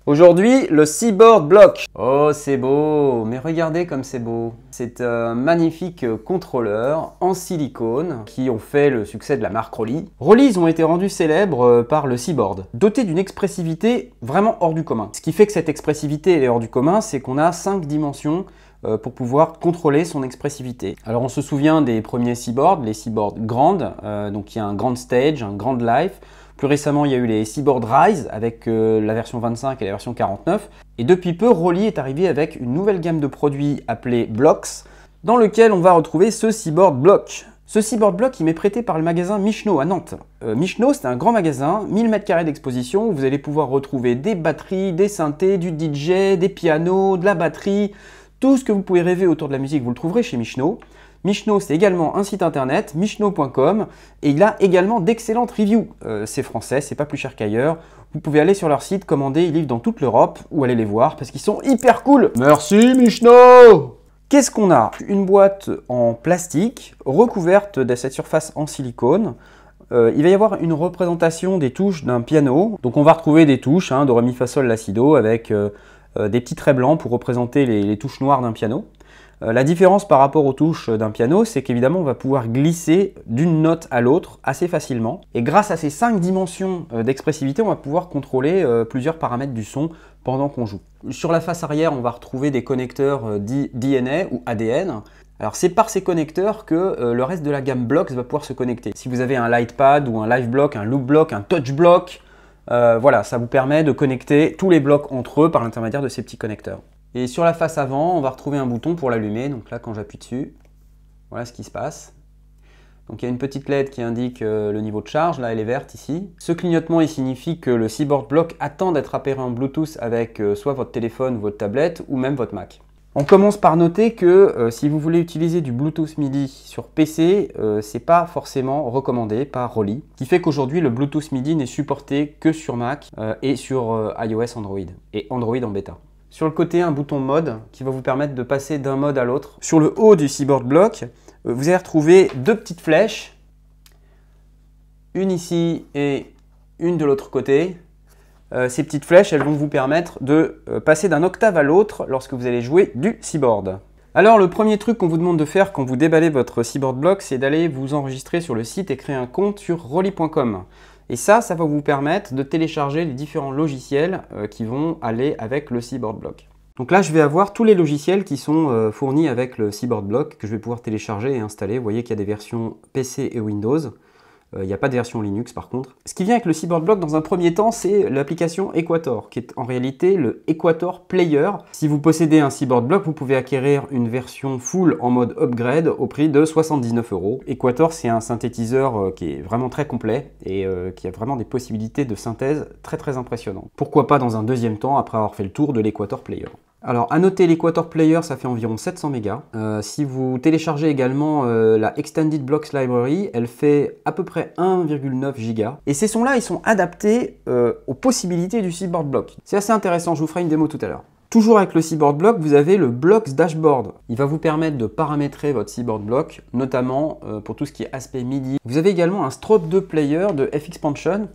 Aujourd'hui, le Seaboard Block. Oh, c'est beau, mais regardez comme c'est beau. C'est un magnifique contrôleur en silicone qui ont fait le succès de la marque Rollei. Rollei, ils ont été rendus célèbres par le Seaboard, doté d'une expressivité vraiment hors du commun. Ce qui fait que cette expressivité elle est hors du commun, c'est qu'on a 5 dimensions pour pouvoir contrôler son expressivité. Alors on se souvient des premiers Seaboard, les Seaboard Grand, donc il y a un Grand Stage, un Grand Life. Plus récemment, il y a eu les Seaboard Rise avec la version 25 et la version 49. Et depuis peu, Rollei est arrivé avec une nouvelle gamme de produits appelée Blocks, dans lequel on va retrouver ce Seaboard Block. Ce Seaboard Block, il m'est prêté par le magasin Michno à Nantes. Michno, c'est un grand magasin, 1000 m² d'exposition, où vous allez pouvoir retrouver des batteries, des synthés, du DJ, des pianos, de la batterie. Tout ce que vous pouvez rêver autour de la musique, vous le trouverez chez Michno. Michno, c'est également un site internet, michno.com, et il a également d'excellentes reviews. C'est français, c'est pas plus cher qu'ailleurs. Vous pouvez aller sur leur site, commander, ils livrent dans toute l'Europe, ou aller les voir, parce qu'ils sont hyper cool. Merci Michno! Qu'est-ce qu'on a? Une boîte en plastique, recouverte de cette surface en silicone. Il va y avoir une représentation des touches d'un piano. Donc on va retrouver des touches, do, ré, mi, fa, sol, la, si, do, avec des petits traits blancs pour représenter les touches noires d'un piano. La différence par rapport aux touches d'un piano, c'est qu'évidemment on va pouvoir glisser d'une note à l'autre assez facilement. Et grâce à ces 5 dimensions d'expressivité, on va pouvoir contrôler plusieurs paramètres du son pendant qu'on joue. Sur la face arrière, on va retrouver des connecteurs dits DNA ou ADN. Alors c'est par ces connecteurs que le reste de la gamme Blocks va pouvoir se connecter. Si vous avez un Lightpad ou un Live Block, un Loop Block, un Touch Block, voilà, ça vous permet de connecter tous les blocs entre eux par l'intermédiaire de ces petits connecteurs. Et sur la face avant, on va retrouver un bouton pour l'allumer. Donc là, quand j'appuie dessus, voilà ce qui se passe. Donc il y a une petite LED qui indique le niveau de charge. Là, elle est verte ici. Ce clignotement, il signifie que le Seaboard Block attend d'être appairé en Bluetooth avec soit votre téléphone ou votre tablette ou même votre Mac. On commence par noter que si vous voulez utiliser du Bluetooth MIDI sur PC, c'est pas forcément recommandé par Rollei. Ce qui fait qu'aujourd'hui, le Bluetooth MIDI n'est supporté que sur Mac et sur iOS Android et Android en bêta. Sur le côté, un bouton mode qui va vous permettre de passer d'un mode à l'autre. Sur le haut du Seaboard Block, vous allez retrouver 2 petites flèches, une ici et une de l'autre côté. Ces petites flèches, elles vont vous permettre de passer d'un octave à l'autre lorsque vous allez jouer du Seaboard. Alors le premier truc qu'on vous demande de faire quand vous déballez votre Seaboard Block, c'est d'aller vous enregistrer sur le site et créer un compte sur rollei.com. Et ça va vous permettre de télécharger les différents logiciels qui vont aller avec le Seaboard Block. Donc là, je vais avoir tous les logiciels qui sont fournis avec le Seaboard Block que je vais pouvoir télécharger et installer. Vous voyez qu'il y a des versions PC et Windows. Il n'y a pas de version Linux par contre. Ce qui vient avec le Seaboard Block dans un premier temps, c'est l'application Equator, qui est en réalité le Equator Player. Si vous possédez un Seaboard Block, vous pouvez acquérir une version full en mode upgrade au prix de 79 €. Equator, c'est un synthétiseur qui est vraiment très complet et qui a vraiment des possibilités de synthèse très impressionnantes. Pourquoi pas dans un deuxième temps, après avoir fait le tour de l'Equator Player. Alors, à noter, l'Equator Player, ça fait environ 700 mégas. Si vous téléchargez également la Extended Blocks Library, elle fait à peu près 1,9 giga. Et ces sons-là, ils sont adaptés aux possibilités du Seaboard Block. C'est assez intéressant, je vous ferai une démo tout à l'heure. Toujours avec le Seaboard Block, vous avez le Blocks Dashboard. Il va vous permettre de paramétrer votre Seaboard Block, notamment pour tout ce qui est aspect MIDI. Vous avez également un Strobe 2 Player de FXpansion.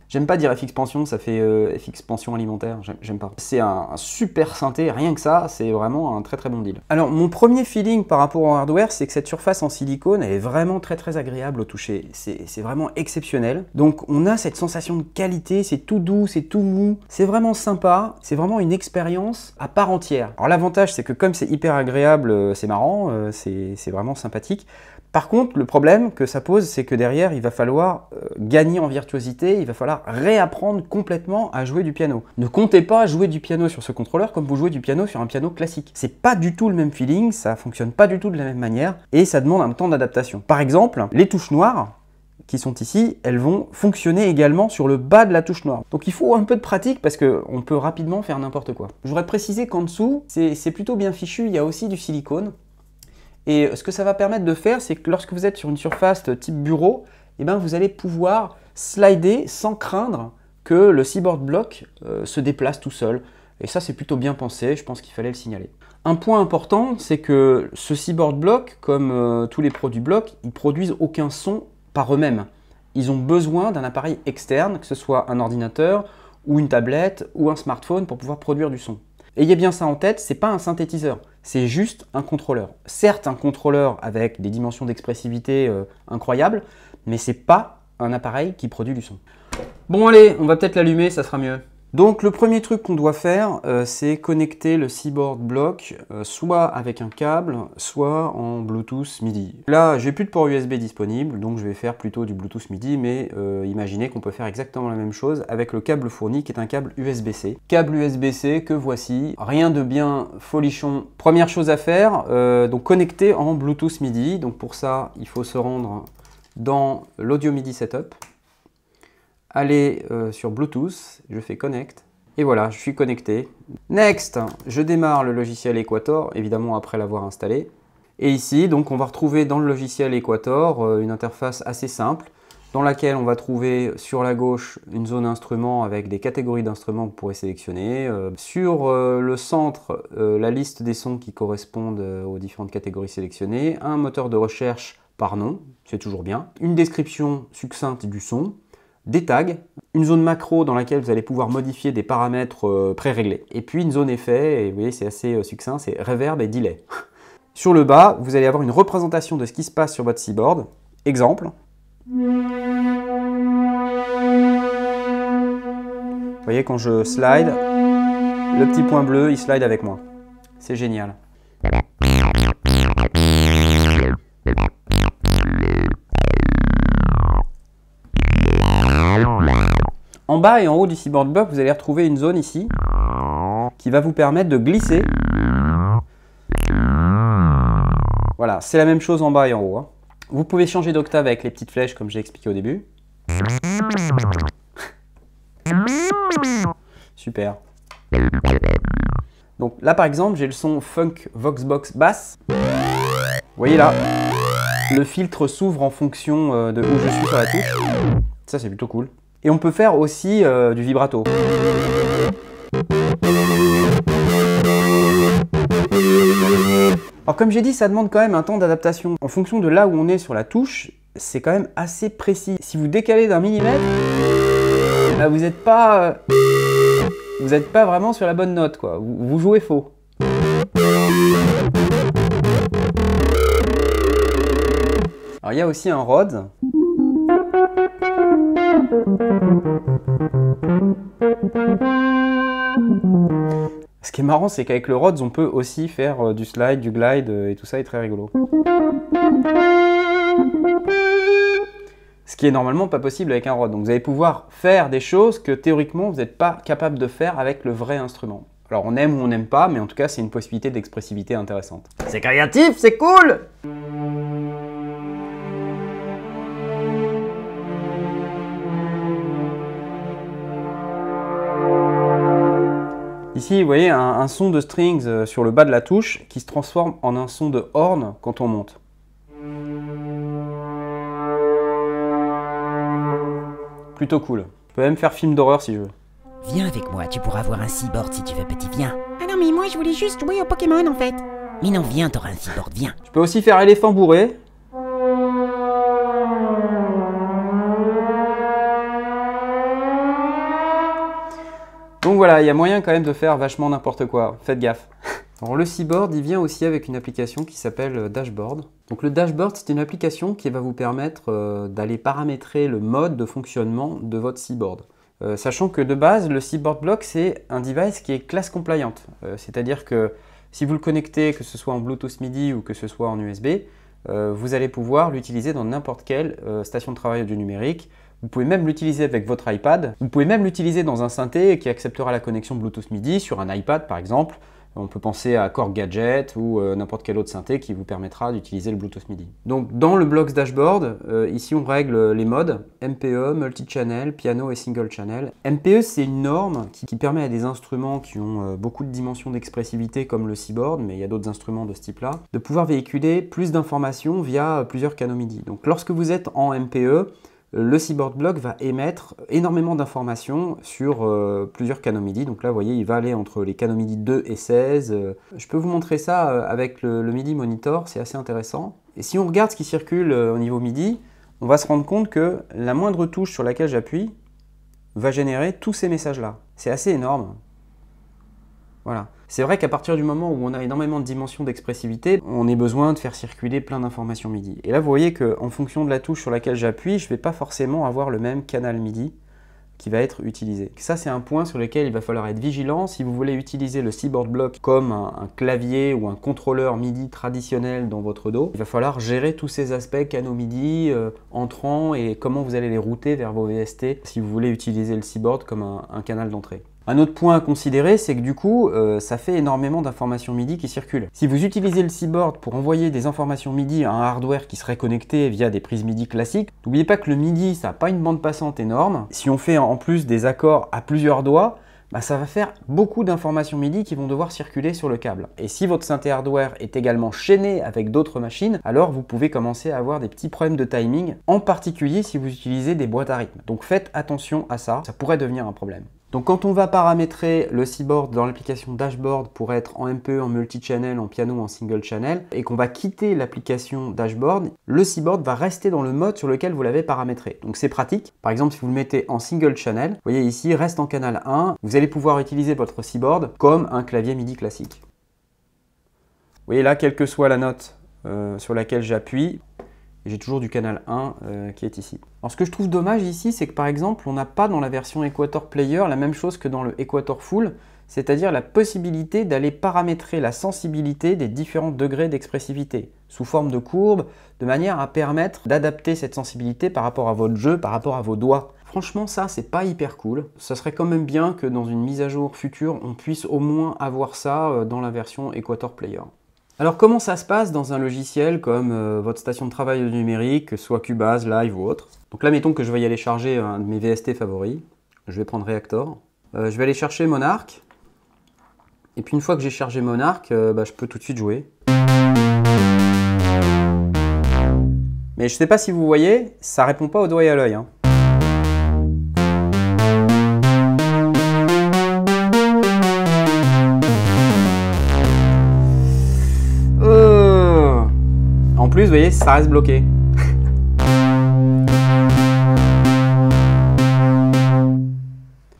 J'aime pas dire FXpansion, ça fait FXpansion alimentaire, j'aime pas. C'est un super synthé, rien que ça, c'est vraiment un très bon deal. Alors mon premier feeling par rapport au hardware, c'est que cette surface en silicone, elle est vraiment très agréable au toucher. C'est vraiment exceptionnel. Donc on a cette sensation de qualité, c'est tout doux, c'est tout mou, c'est vraiment sympa, c'est vraiment une expérience à part entière. Alors l'avantage, c'est que comme c'est hyper agréable, c'est marrant, c'est vraiment sympathique. Par contre, le problème que ça pose, c'est que derrière, il va falloir gagner en virtuosité, il va falloir réapprendre complètement à jouer du piano. Ne comptez pas jouer du piano sur ce contrôleur comme vous jouez du piano sur un piano classique. C'est pas du tout le même feeling, ça fonctionne pas du tout de la même manière et ça demande un temps d'adaptation. Par exemple, les touches noires qui sont ici, elles vont fonctionner également sur le bas de la touche noire. Donc il faut un peu de pratique parce qu'on peut rapidement faire n'importe quoi. Je voudrais préciser qu'en dessous, c'est plutôt bien fichu, il y a aussi du silicone. Et ce que ça va permettre de faire, c'est que lorsque vous êtes sur une surface type bureau, eh ben, vous allez pouvoir slider sans craindre que le Seaboard Block se déplace tout seul. Et ça, c'est plutôt bien pensé, je pense qu'il fallait le signaler. Un point important, c'est que ce Seaboard Block, comme tous les produits blocs, ils produisent aucun son par eux-mêmes. Ils ont besoin d'un appareil externe, que ce soit un ordinateur ou une tablette, ou un smartphone pour pouvoir produire du son. Ayez bien ça en tête, c'est pas un synthétiseur, c'est juste un contrôleur. Certes, un contrôleur avec des dimensions d'expressivité incroyables, mais c'est pas un appareil qui produit du son. Bon allez, on va peut-être l'allumer, ça sera mieux. Donc le premier truc qu'on doit faire, c'est connecter le Seaboard Block soit avec un câble, soit en Bluetooth MIDI. Là, j'ai plus de port USB disponible, donc je vais faire plutôt du Bluetooth MIDI, mais imaginez qu'on peut faire exactement la même chose avec le câble fourni qui est un câble USB-C. Câble USB-C que voici, rien de bien folichon. Première chose à faire, donc connecter en Bluetooth MIDI. Donc pour ça, il faut se rendre dans l'Audio MIDI Setup. Aller sur Bluetooth, je fais Connect, et voilà, je suis connecté. Next, je démarre le logiciel Equator, évidemment après l'avoir installé. Et ici, donc, on va retrouver dans le logiciel Equator une interface assez simple, dans laquelle on va trouver sur la gauche une zone instruments avec des catégories d'instruments que vous pourrez sélectionner. Sur le centre, la liste des sons qui correspondent aux différentes catégories sélectionnées, un moteur de recherche par nom, c'est toujours bien, une description succincte du son, des tags, une zone macro dans laquelle vous allez pouvoir modifier des paramètres pré-réglés, et puis une zone effet, et vous voyez c'est assez succinct, c'est reverb et delay. Sur le bas, vous allez avoir une représentation de ce qui se passe sur votre Seaboard. Exemple. Vous voyez quand je slide, le petit point bleu il slide avec moi. C'est génial. En bas et en haut du Seaboard Block, vous allez retrouver une zone ici qui va vous permettre de glisser. Voilà, c'est la même chose en bas et en haut. Hein. Vous pouvez changer d'octave avec les petites flèches comme j'ai expliqué au début. Super. Donc là par exemple, j'ai le son Funk Voxbox Bass. Vous voyez là, le filtre s'ouvre en fonction de où je suis sur la touche. Ça c'est plutôt cool. Et on peut faire aussi du vibrato. Alors comme j'ai dit, ça demande quand même un temps d'adaptation. En fonction de là où on est sur la touche, c'est quand même assez précis. Si vous décalez d'un millimètre, là, vous n'êtes pas vraiment sur la bonne note, quoi. Vous jouez faux. Alors il y a aussi un Rhodes. Ce qui est marrant, c'est qu'avec le Rhodes, on peut aussi faire du slide, du glide, et tout ça est très rigolo. Ce qui est normalement pas possible avec un Rhodes. Donc vous allez pouvoir faire des choses que théoriquement vous n'êtes pas capable de faire avec le vrai instrument. Alors on aime ou on n'aime pas, mais en tout cas c'est une possibilité d'expressivité intéressante. C'est créatif, c'est cool! Ici, vous voyez un son de strings sur le bas de la touche qui se transforme en un son de horn quand on monte. Plutôt cool. Je peux même faire film d'horreur si je veux. Viens avec moi, tu pourras avoir un Seaboard si tu veux, petit, viens. Ah non, mais moi je voulais juste jouer au Pokémon en fait. Mais non, viens, t'auras un Seaboard, viens. Je peux aussi faire éléphant bourré. Donc voilà, il y a moyen quand même de faire vachement n'importe quoi, faites gaffe. Alors le Seaboard, il vient aussi avec une application qui s'appelle Dashboard. Donc le Dashboard, c'est une application qui va vous permettre d'aller paramétrer le mode de fonctionnement de votre Seaboard. Sachant que de base, le Seaboard Block, c'est un device qui est class compliant. C'est-à-dire que si vous le connectez, que ce soit en Bluetooth MIDI ou que ce soit en USB, vous allez pouvoir l'utiliser dans n'importe quelle station de travail audio numérique. Vous pouvez même l'utiliser avec votre iPad. Vous pouvez même l'utiliser dans un synthé qui acceptera la connexion Bluetooth MIDI sur un iPad par exemple. On peut penser à Korg Gadget ou n'importe quel autre synthé qui vous permettra d'utiliser le Bluetooth MIDI. Donc dans le Blocks Dashboard, ici on règle les modes MPE, multi-channel, piano et single channel. MPE c'est une norme qui permet à des instruments qui ont beaucoup de dimensions d'expressivité comme le Seaboard, mais il y a d'autres instruments de ce type-là, de pouvoir véhiculer plus d'informations via plusieurs canaux MIDI. Donc lorsque vous êtes en MPE, le Seaboard Block va émettre énormément d'informations sur plusieurs canaux MIDI. Donc là, vous voyez, il va aller entre les canaux MIDI 2 et 16. Je peux vous montrer ça avec le MIDI Monitor, c'est assez intéressant. Et si on regarde ce qui circule au niveau MIDI, on va se rendre compte que la moindre touche sur laquelle j'appuie, va générer tous ces messages-là. C'est assez énorme. Voilà. C'est vrai qu'à partir du moment où on a énormément de dimensions d'expressivité, on a besoin de faire circuler plein d'informations MIDI. Et là, vous voyez qu'en fonction de la touche sur laquelle j'appuie, je ne vais pas forcément avoir le même canal MIDI qui va être utilisé. Ça, c'est un point sur lequel il va falloir être vigilant. Si vous voulez utiliser le Seaboard Block comme un clavier ou un contrôleur MIDI traditionnel dans votre dos, il va falloir gérer tous ces aspects canaux MIDI, entrants et comment vous allez les router vers vos VST si vous voulez utiliser le Seaboard comme un canal d'entrée. Un autre point à considérer, c'est que du coup, ça fait énormément d'informations MIDI qui circulent. Si vous utilisez le Seaboard pour envoyer des informations MIDI à un hardware qui serait connecté via des prises MIDI classiques, n'oubliez pas que le MIDI, ça n'a pas une bande passante énorme. Si on fait en plus des accords à plusieurs doigts, bah, ça va faire beaucoup d'informations MIDI qui vont devoir circuler sur le câble. Et si votre synthé hardware est également chaîné avec d'autres machines, alors vous pouvez commencer à avoir des petits problèmes de timing, en particulier si vous utilisez des boîtes à rythme. Donc faites attention à ça, ça pourrait devenir un problème. Donc quand on va paramétrer le Seaboard dans l'application Dashboard pour être en MPE, en multi-channel, en piano, en single channel, et qu'on va quitter l'application Dashboard, le Seaboard va rester dans le mode sur lequel vous l'avez paramétré. Donc c'est pratique. Par exemple, si vous le mettez en single channel, vous voyez ici, reste en canal 1, vous allez pouvoir utiliser votre Seaboard comme un clavier MIDI classique. Vous voyez là, quelle que soit la note sur laquelle j'appuie, j'ai toujours du canal 1 qui est ici. Alors ce que je trouve dommage ici, c'est que par exemple, on n'a pas dans la version Equator Player la même chose que dans le Equator Full, c'est-à-dire la possibilité d'aller paramétrer la sensibilité des différents degrés d'expressivité, sous forme de courbes, de manière à permettre d'adapter cette sensibilité par rapport à votre jeu, par rapport à vos doigts. Franchement, ça, c'est pas hyper cool. Ça serait quand même bien que dans une mise à jour future, on puisse au moins avoir ça dans la version Equator Player. Alors comment ça se passe dans un logiciel comme votre station de travail numérique, que ce soit Cubase, Live ou autre? Donc là, mettons que je vais y aller charger un de mes VST favoris. Je vais prendre Reactor. Je vais aller chercher Monarch. Et puis une fois que j'ai chargé Monarch, je peux tout de suite jouer. Mais je ne sais pas si vous voyez, ça répond pas au doigt et à l'œil. En plus, vous voyez, ça reste bloqué.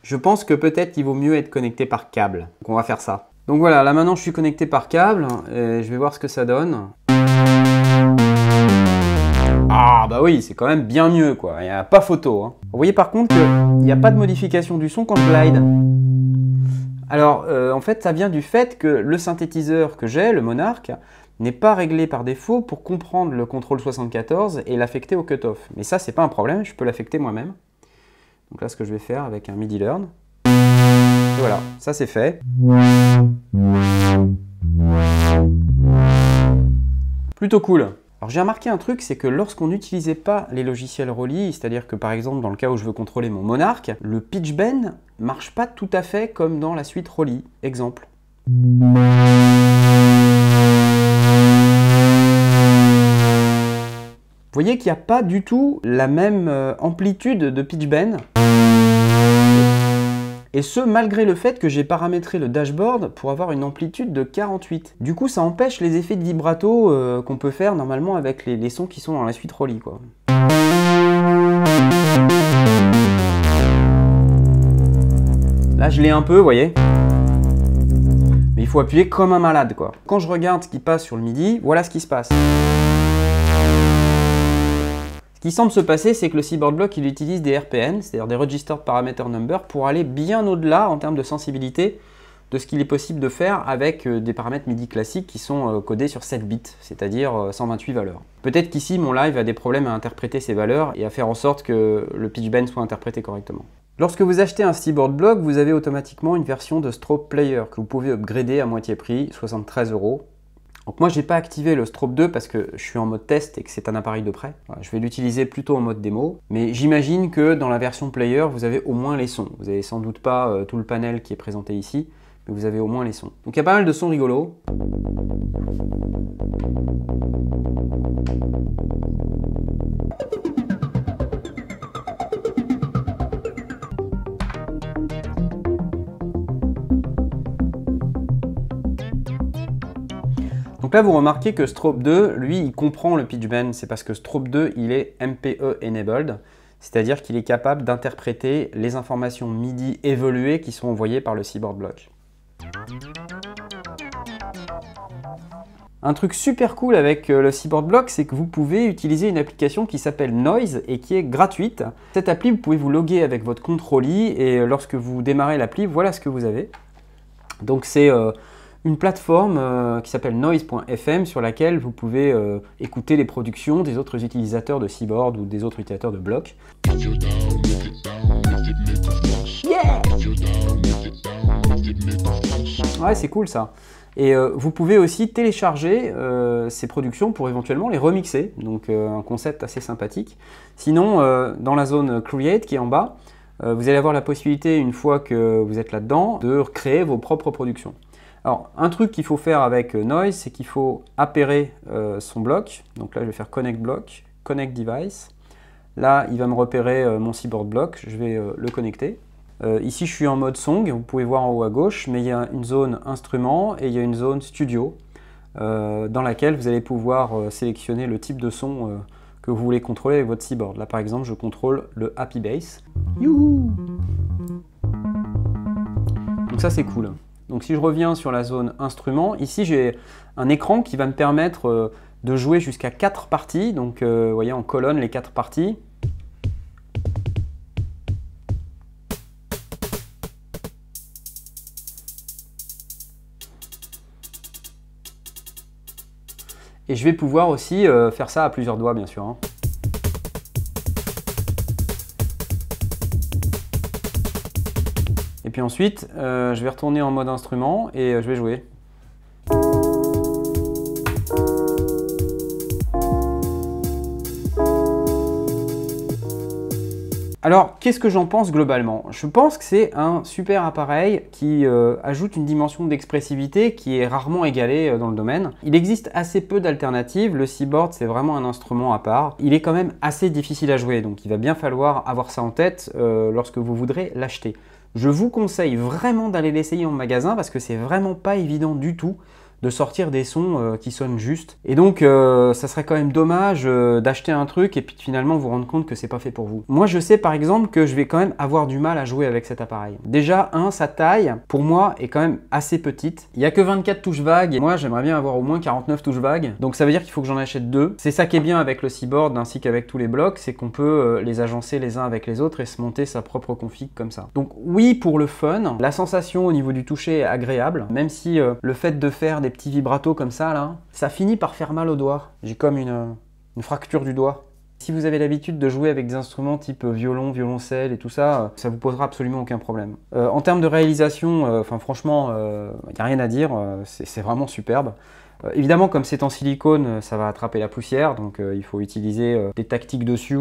Je pense que peut-être qu'il vaut mieux être connecté par câble. Donc on va faire ça. Donc voilà, là maintenant je suis connecté par câble et je vais voir ce que ça donne. Ah bah oui, c'est quand même bien mieux quoi, il n'y a pas photo. Vous voyez par contre qu'il n'y a pas de modification du son quand je glide. Alors en fait ça vient du fait que le synthétiseur que j'ai, le Monarch, n'est pas réglé par défaut pour comprendre le contrôle 74 et l'affecter au cutoff. Mais ça, c'est pas un problème, je peux l'affecter moi-même. Donc là, ce que je vais faire avec un MIDI Learn. Et voilà, ça c'est fait. Plutôt cool. Alors j'ai remarqué un truc, c'est que lorsqu'on n'utilisait pas les logiciels Roly, c'est-à-dire que par exemple dans le cas où je veux contrôler mon Monarch, le pitch bend marche pas tout à fait comme dans la suite Roly. Exemple. Vous voyez qu'il n'y a pas du tout la même amplitude de pitch bend. Et ce, malgré le fait que j'ai paramétré le dashboard pour avoir une amplitude de 48. Du coup, ça empêche les effets de vibrato qu'on peut faire normalement avec les sons qui sont dans la suite Roly, quoi. Là, je l'ai un peu, vous voyez. Mais il faut appuyer comme un malade, quoi. Quand je regarde ce qui passe sur le MIDI, voilà ce qui se passe. Ce qui semble se passer, c'est que le Seaboard Block, il utilise des RPN, c'est-à-dire des Registered Parameter Number, pour aller bien au-delà en termes de sensibilité de ce qu'il est possible de faire avec des paramètres MIDI classiques qui sont codés sur 7 bits, c'est-à-dire 128 valeurs. Peut-être qu'ici, mon live a des problèmes à interpréter ces valeurs et à faire en sorte que le pitch bend soit interprété correctement. Lorsque vous achetez un Seaboard Block, vous avez automatiquement une version de Strobe Player que vous pouvez upgrader à moitié prix, 73 €. Donc moi, je n'ai pas activé le Strobe 2 parce que je suis en mode test et que c'est un appareil de prêt. Voilà, je vais l'utiliser plutôt en mode démo. Mais j'imagine que dans la version Player, vous avez au moins les sons. Vous n'avez sans doute pas tout le panel qui est présenté ici, mais vous avez au moins les sons. Donc il y a pas mal de sons rigolos. Donc là, vous remarquez que Strobe 2, lui, il comprend le pitch bend. C'est parce que Strobe 2, il est MPE enabled. c'est-à-dire qu'il est capable d'interpréter les informations MIDI évoluées qui sont envoyées par le Seaboard Block. Un truc super cool avec le Seaboard Block, c'est que vous pouvez utiliser une application qui s'appelle Noise et qui est gratuite. Cette appli, vous pouvez vous loguer avec votre Control-I et lorsque vous démarrez l'appli, voilà ce que vous avez. Donc c'est une plateforme qui s'appelle noise.fm sur laquelle vous pouvez écouter les productions des autres utilisateurs de Seaboard ou des autres utilisateurs de Block. Yeah! Ouais, c'est cool ça. Et vous pouvez aussi télécharger ces productions pour éventuellement les remixer, donc un concept assez sympathique. Sinon, dans la zone Create qui est en bas, vous allez avoir la possibilité, une fois que vous êtes là-dedans, de créer vos propres productions. Alors, un truc qu'il faut faire avec Noise, c'est qu'il faut appairer son bloc. Donc là, je vais faire Connect Block, Connect Device. Là, il va me repérer mon Seaboard Block, je vais le connecter. Ici, je suis en mode Song, vous pouvez voir en haut à gauche, mais il y a une zone Instrument et il y a une zone Studio dans laquelle vous allez pouvoir sélectionner le type de son que vous voulez contrôler avec votre Seaboard. Là, par exemple, je contrôle le Happy Bass. Youhou! Donc ça, c'est cool. Donc si je reviens sur la zone Instrument, ici, j'ai un écran qui va me permettre de jouer jusqu'à 4 parties. Donc, vous voyez, en colonne, les 4 parties. Et je vais pouvoir aussi faire ça à plusieurs doigts, bien sûr. Hein. Et puis ensuite, je vais retourner en mode instrument et je vais jouer. Alors, qu'est-ce que j'en pense globalement? Je pense que c'est un super appareil qui ajoute une dimension d'expressivité qui est rarement égalée dans le domaine. Il existe assez peu d'alternatives, le Seaboard c'est vraiment un instrument à part. Il est quand même assez difficile à jouer, donc il va bien falloir avoir ça en tête lorsque vous voudrez l'acheter. Je vous conseille vraiment d'aller l'essayer en magasin parce que c'est vraiment pas évident du tout de sortir des sons qui sonnent juste. Et donc, ça serait quand même dommage d'acheter un truc et puis finalement vous rendre compte que c'est pas fait pour vous. Moi, je sais par exemple que je vais quand même avoir du mal à jouer avec cet appareil. Déjà, sa taille, pour moi, est quand même assez petite. Il n'y a que 24 touches vagues et moi, j'aimerais bien avoir au moins 49 touches vagues. Donc, ça veut dire qu'il faut que j'en achète 2. C'est ça qui est bien avec le Seaboard ainsi qu'avec tous les blocs, c'est qu'on peut les agencer les uns avec les autres et se monter sa propre config comme ça. Donc, oui, pour le fun, la sensation au niveau du toucher est agréable, même si le fait de faire des petits vibratos comme ça, là, ça finit par faire mal au doigt. J'ai comme une fracture du doigt. Si vous avez l'habitude de jouer avec des instruments type violon, violoncelle et tout ça, ça vous posera absolument aucun problème. En termes de réalisation, franchement, il n'y a rien à dire, c'est vraiment superbe. Évidemment, comme c'est en silicone, ça va attraper la poussière, donc il faut utiliser des tactiques dessus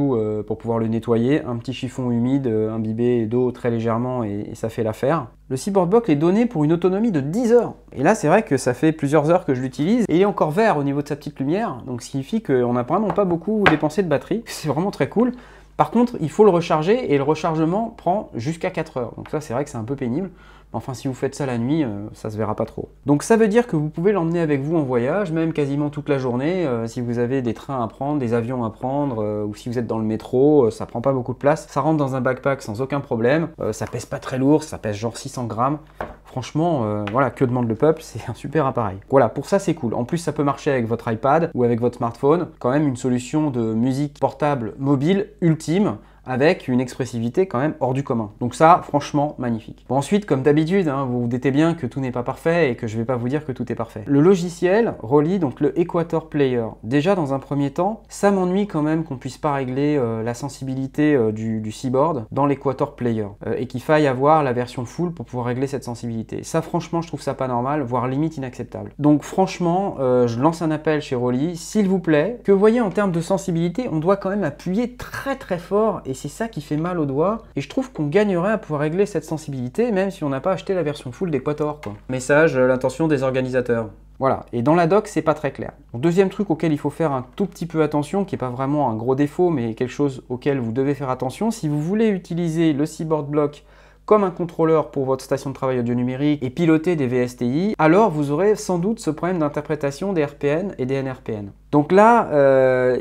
pour pouvoir le nettoyer. Un petit chiffon humide, imbibé d'eau très légèrement et ça fait l'affaire. Le Seaboard Block est donné pour une autonomie de 10 heures. Et là, c'est vrai que ça fait plusieurs heures que je l'utilise et il est encore vert au niveau de sa petite lumière, donc ce qui signifie qu'on n'a vraiment pas beaucoup dépensé de batterie. C'est vraiment très cool. Par contre, il faut le recharger et le rechargement prend jusqu'à 4 heures. Donc ça, c'est vrai que c'est un peu pénible. Enfin, si vous faites ça la nuit, ça se verra pas trop. Donc ça veut dire que vous pouvez l'emmener avec vous en voyage, même quasiment toute la journée. Si vous avez des trains à prendre, des avions à prendre, ou si vous êtes dans le métro, ça prend pas beaucoup de place. Ça rentre dans un backpack sans aucun problème. Ça pèse pas très lourd, ça pèse genre 600 grammes. Franchement, voilà, que demande le peuple, c'est un super appareil. Voilà, pour ça c'est cool. En plus, ça peut marcher avec votre iPad ou avec votre smartphone. Quand même une solution de musique portable mobile ultime, avec une expressivité quand même hors du commun. Donc ça, franchement, magnifique. Bon, ensuite, comme d'habitude, hein, vous vous doutez bien que tout n'est pas parfait et que je ne vais pas vous dire que tout est parfait. Le logiciel relie donc le Equator Player. Déjà, dans un premier temps, ça m'ennuie quand même qu'on puisse pas régler la sensibilité du Seaboard dans l'Equator Player et qu'il faille avoir la version full pour pouvoir régler cette sensibilité. Ça, franchement, je trouve ça pas normal, voire limite inacceptable. Donc franchement, je lance un appel chez Roly, s'il vous plaît, que vous voyez en termes de sensibilité, on doit quand même appuyer très très fort et c'est ça qui fait mal au doigt. Et je trouve qu'on gagnerait à pouvoir régler cette sensibilité même si on n'a pas acheté la version full d'Equator, quoi. Message, l'intention des organisateurs. Voilà, et dans la doc, c'est pas très clair. Deuxième truc auquel il faut faire un tout petit peu attention, qui n'est pas vraiment un gros défaut, mais quelque chose auquel vous devez faire attention, si vous voulez utiliser le Seaboard Block comme un contrôleur pour votre station de travail audio numérique et piloter des VSTI, alors vous aurez sans doute ce problème d'interprétation des RPN et des NRPN. Donc là,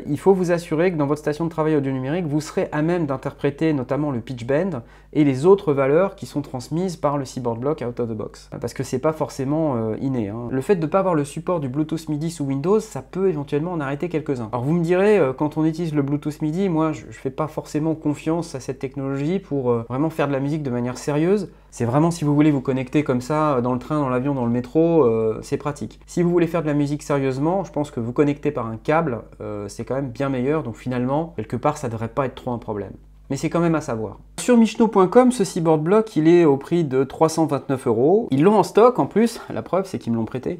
il faut vous assurer que dans votre station de travail audio numérique, vous serez à même d'interpréter notamment le pitch bend et les autres valeurs qui sont transmises par le Seaboard Block out of the box. Parce que c'est pas forcément inné. Hein. Le fait de ne pas avoir le support du Bluetooth MIDI sous Windows, ça peut éventuellement en arrêter quelques-uns. Alors vous me direz, quand on utilise le Bluetooth MIDI, moi je fais pas forcément confiance à cette technologie pour vraiment faire de la musique de manière sérieuse. C'est vraiment si vous voulez vous connecter comme ça, dans le train, dans l'avion, dans le métro, c'est pratique. Si vous voulez faire de la musique sérieusement, je pense que vous connecter par un câble, c'est quand même bien meilleur. Donc finalement, quelque part, ça devrait pas être trop un problème. Mais c'est quand même à savoir. Sur michno.com, ce Seaboard Block, il est au prix de 329 €. Ils l'ont en stock en plus, la preuve c'est qu'ils me l'ont prêté.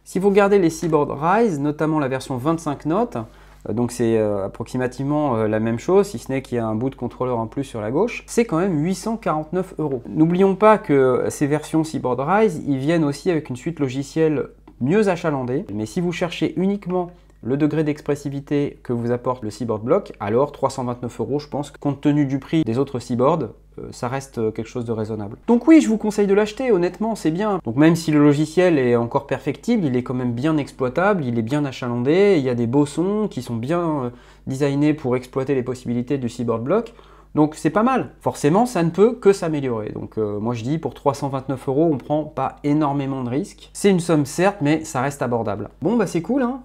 Si vous regardez les Seaboard Rise, notamment la version 25 notes, donc c'est approximativement la même chose, si ce n'est qu'il y a un bout de contrôleur en plus sur la gauche, c'est quand même 849 €. N'oublions pas que ces versions Seaboard Rise, ils viennent aussi avec une suite logicielle mieux achalandée, mais si vous cherchez uniquement le degré d'expressivité que vous apporte le Seaboard Block, alors 329 €, je pense que compte tenu du prix des autres Seaboard, ça reste quelque chose de raisonnable. Donc oui, je vous conseille de l'acheter, honnêtement, c'est bien. Donc même si le logiciel est encore perfectible, il est quand même bien exploitable, il est bien achalandé, il y a des beaux sons qui sont bien designés pour exploiter les possibilités du Seaboard Block. Donc c'est pas mal. Forcément, ça ne peut que s'améliorer. Donc moi je dis, pour 329 €, on prend pas énormément de risques. C'est une somme certes, mais ça reste abordable. Bon bah c'est cool, hein.